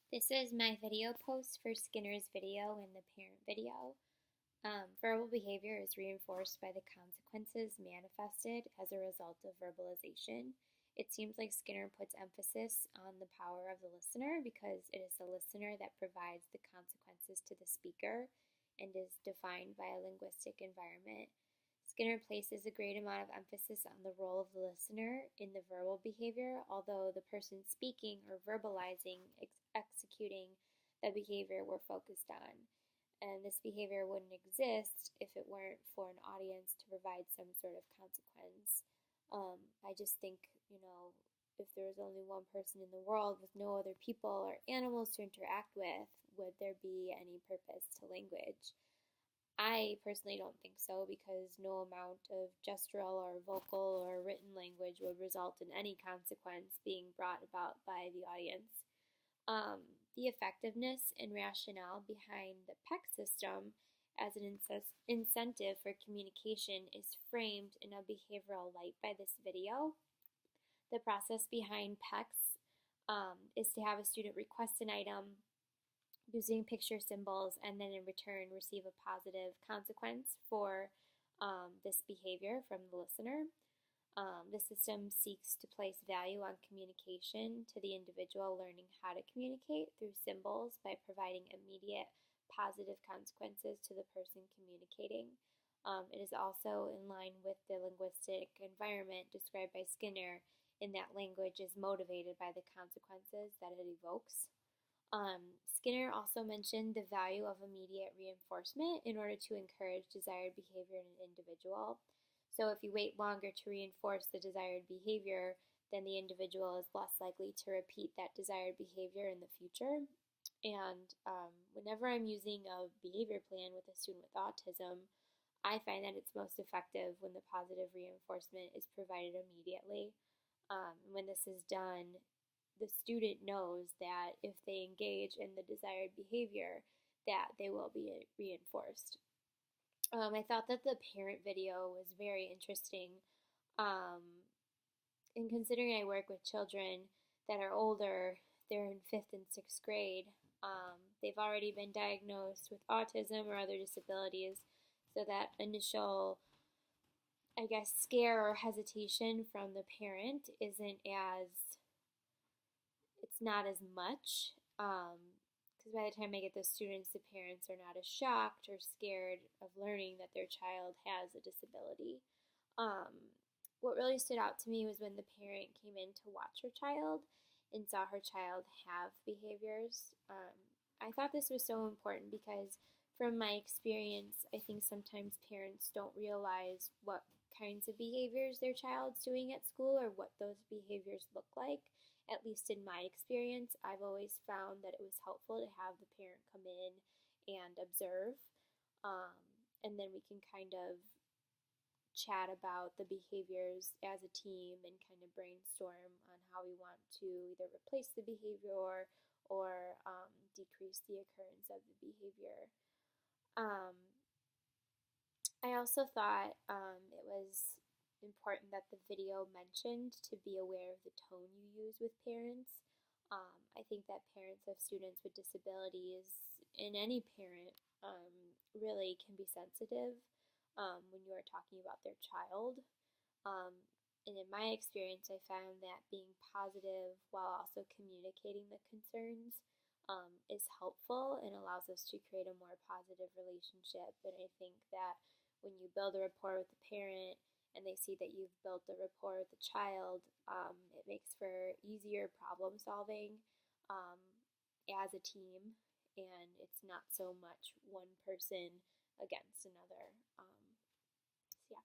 This is my video post for Skinner's video and the parent video. Verbal behavior is reinforced by the consequences manifested as a result of verbalization. It seems like Skinner puts emphasis on the power of the listener because it is the listener that provides the consequences to the speaker and is defined by a linguistic environment. Skinner places a great amount of emphasis on the role of the listener in the verbal behavior, although the person speaking or verbalizing, executing the behavior we're focused on. And this behavior wouldn't exist if it weren't for an audience to provide some sort of consequence. I just think, if there was only one person in the world with no other people or animals to interact with, would there be any purpose to language? I personally don't think so because no amount of gestural or vocal or written language would result in any consequence being brought about by the audience. Um, the effectiveness and rationale behind the PEC system as an incentive for communication is framed in a behavioral light by this video. The process behind PECs is to have a student request an item using picture symbols and then in return receive a positive consequence for this behavior from the listener. The system seeks to place value on communication to the individual learning how to communicate through symbols by providing immediate positive consequences to the person communicating. It is also in line with the linguistic environment described by Skinner in that language is motivated by the consequences that it evokes. Skinner also mentioned the value of immediate reinforcement in order to encourage desired behavior in an individual. So if you wait longer to reinforce the desired behavior, then the individual is less likely to repeat that desired behavior in the future. And whenever I'm using a behavior plan with a student with autism, I find that it's most effective when the positive reinforcement is provided immediately. When this is done, the student knows that if they engage in the desired behavior, that they will be reinforced. I thought that the parent video was very interesting. And considering I work with children that are older, they're in fifth and sixth grade, they've already been diagnosed with autism or other disabilities, so that initial, I guess, scare or hesitation from the parent it's not as much, because by the time I get the students, the parents are not as shocked or scared of learning that their child has a disability. What really stood out to me was when the parent came in to watch her child and saw her child have behaviors. I thought this was so important because from my experience, I think sometimes parents don't realize what kinds of behaviors their child's doing at school or what those behaviors look like. At least in my experience, I've always found that it was helpful to have the parent come in and observe, um, and then we can kind of chat about the behaviors as a team and kind of brainstorm on how we want to either replace the behavior or decrease the occurrence of the behavior. Um, I also thought it was important that the video mentioned to be aware of the tone you use with parents. I think that parents of students with disabilities and any parent really can be sensitive when you are talking about their child. Um, and in my experience, I found that being positive while also communicating the concerns is helpful and allows us to create a more positive relationship. And I think that when you build a rapport with the parent and they see that you've built a rapport with the child, it makes for easier problem solving um, as a team, and it's not so much one person against another. So yeah.